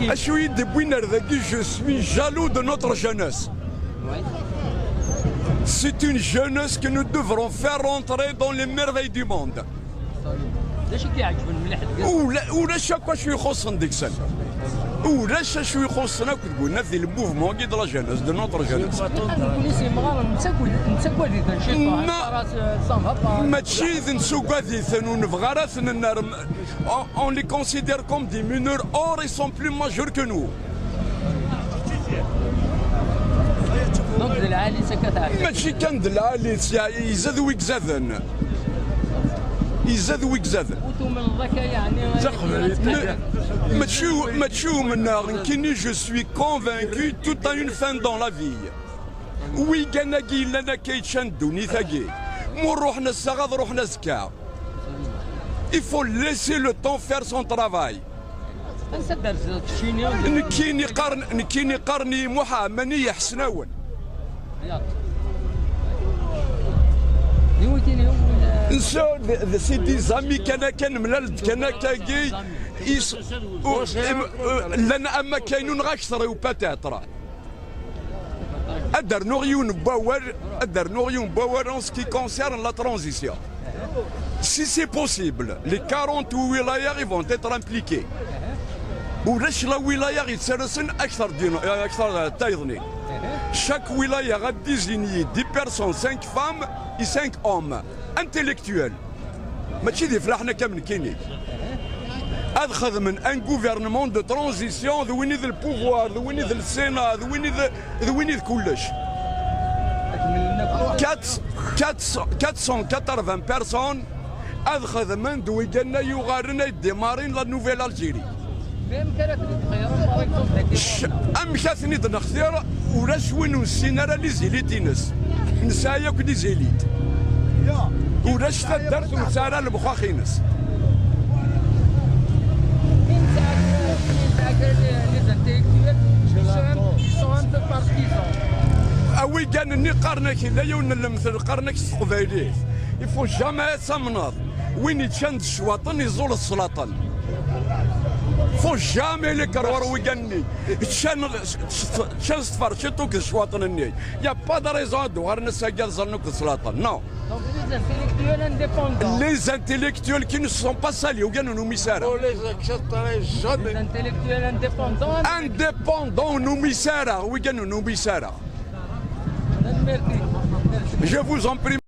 Je suis jaloux de notre jeunesse. C'est une jeunesse que nous devrons faire rentrer dans les merveilles du monde. ولا شكوى شو يخصنا ديك السنه ولا شو يخصنا كتقولنا في الموفمون كي دو لا جينيس دو نوتر جينيس ماشي نسوق ذيثن ونبغى راسنا on les considère comme des mineurs or ils sont plus majeurs que nous. ماشي كان دلالي يزاد ويكزادن يزاد ويكزادن ماشي منا كيني جو سوي كونفانكو توت ا اون فان دون لا في وي كان كي لنا كيتشندوني ثاكي مو روحنا السغاض روحنا زكا il faut laisser le temps faire son travail. نكيني قرني محامني حسناون c'est des amis كان ملال كان كاكي لنا اما كاينون غاكثر وباتاترا ادرنوغيون باور en ce qui concerne la transition. Si c'est possible, les 40 ولايات ils vont être impliqués. ولاش لا ولايه يتسرسن اكثر تايضني. Chaque wilaya a désigné 10 personnes, 5 femmes et 5 hommes intellectuels. ماشي دي فلاحنا كامل كيني. أخذ من un gouvernement de transition ذويني ذا البوفوار ذويني ذا السينا ذويني ذا كلش. 480 personnes أخذ من دويجنا يغارنا يدمارين لا نوفيل ألجيري. أمشاتني دنختير ولا شوين نسينا لي زيليتينس نسايا كلي زيليت ولا شتدرت ونسارا لبخاخينس أوي كان ني قرنك لا يون المثل قرنك القبايلي يفو جامع سمناض وين يتشند الشواطن يزول السلاطن faut jamais les caroirs ويجني تشان صفر شتوك الشواطن il y a pas de raison de voir نسجل زنوك السلاطن non. Donc les intellectuels indépendants. Les intellectuels qui ne sont pas salis ou gagnent nos misères. Les intellectuels indépendants. Indépendants nos misères ou gagnent nos misères. Je vous en prie.